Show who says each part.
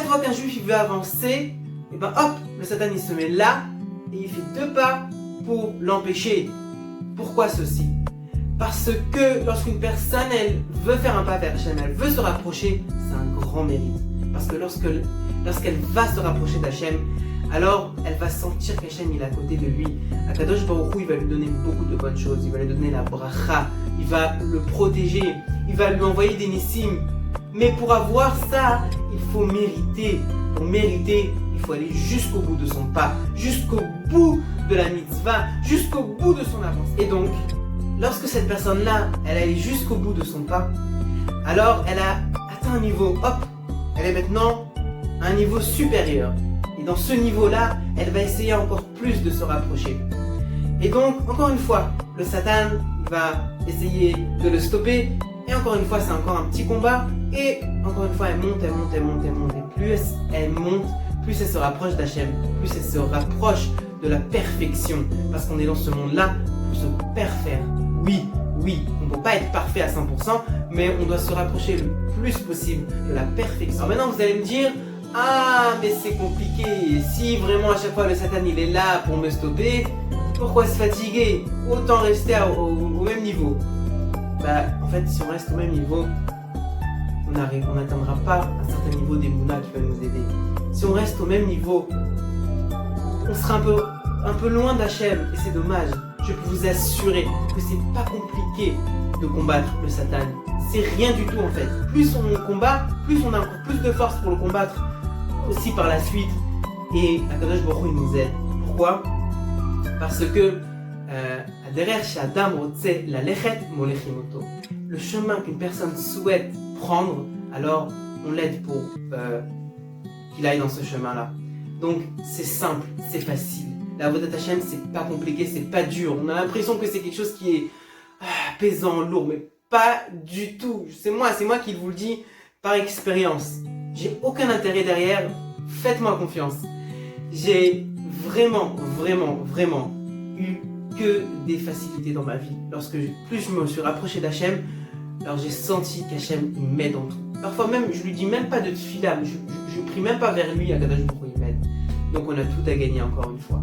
Speaker 1: fois qu'un juif il veut avancer, et ben hop, le Satan il se met là et il fait 2 pas pour l'empêcher. Pourquoi ceci? Parce que lorsqu'une personne elle veut faire un pas vers Hachem, elle veut se rapprocher, c'est un grand mérite. Parce que lorsqu'elle va se rapprocher d'Hachem, alors elle va sentir qu'Hachem il est à côté de lui. Akadosh Baruch Hu, il va lui donner beaucoup de bonnes choses, il va lui donner la bracha, il va le protéger, il va lui envoyer des nissim. Mais pour avoir ça, il faut mériter. Pour mériter, il faut aller jusqu'au bout de son pas, jusqu'au bout de la mitzvah, jusqu'au bout de son avance. Et donc, lorsque cette personne-là, elle est jusqu'au bout de son pas, alors elle a atteint un niveau, hop, elle est maintenant à un niveau supérieur. Et dans ce niveau-là, elle va essayer encore plus de se rapprocher. Et donc, encore une fois, le Satan va essayer de le stopper. Et encore une fois, c'est encore un petit combat. Et encore une fois, elle monte, elle monte, elle monte, elle monte. Et plus elle monte, plus elle se rapproche d'Hachem, plus elle se rapproche de la perfection. Parce qu'on est dans ce monde-là pour se parfaire. Oui, on ne peut pas être parfait à 100%, mais on doit se rapprocher le plus possible de la perfection. Alors maintenant, vous allez me dire, ah, mais c'est compliqué. Si vraiment à chaque fois le Satan il est là pour me stopper, pourquoi se fatiguer? Autant rester au même niveau. Bah, en fait, si on reste au même niveau, on n'atteindra pas un certain niveau d'Emouna qui va nous aider. Si on reste au même niveau, on sera un peu loin d'Hachem et c'est dommage. Je peux vous assurer que c'est pas compliqué de combattre le Satan. C'est rien du tout en fait. Plus on combat, plus on a encore plus de force pour le combattre aussi par la suite. Et Akadosh Baruch Hu il nous aide. Pourquoi? Parce que le chemin qu'une personne souhaite prendre, alors on l'aide pour qu'il aille dans ce chemin-là. Donc c'est simple, c'est facile. La Avodat Hashem, c'est pas compliqué, c'est pas dur. On a l'impression que c'est quelque chose qui est pesant, lourd, mais pas du tout. C'est moi qui vous le dis par expérience. J'ai aucun intérêt derrière. Faites-moi confiance. J'ai vraiment eu que des facilités dans ma vie. Plus je me suis rapproché d'Hachem, alors j'ai senti qu'Hachem il m'aide en tout. Parfois même, je lui dis même pas de tefila, je prie même pas vers lui, Akadosh Baruch Hu il m'aide. Donc on a tout à gagner encore une fois.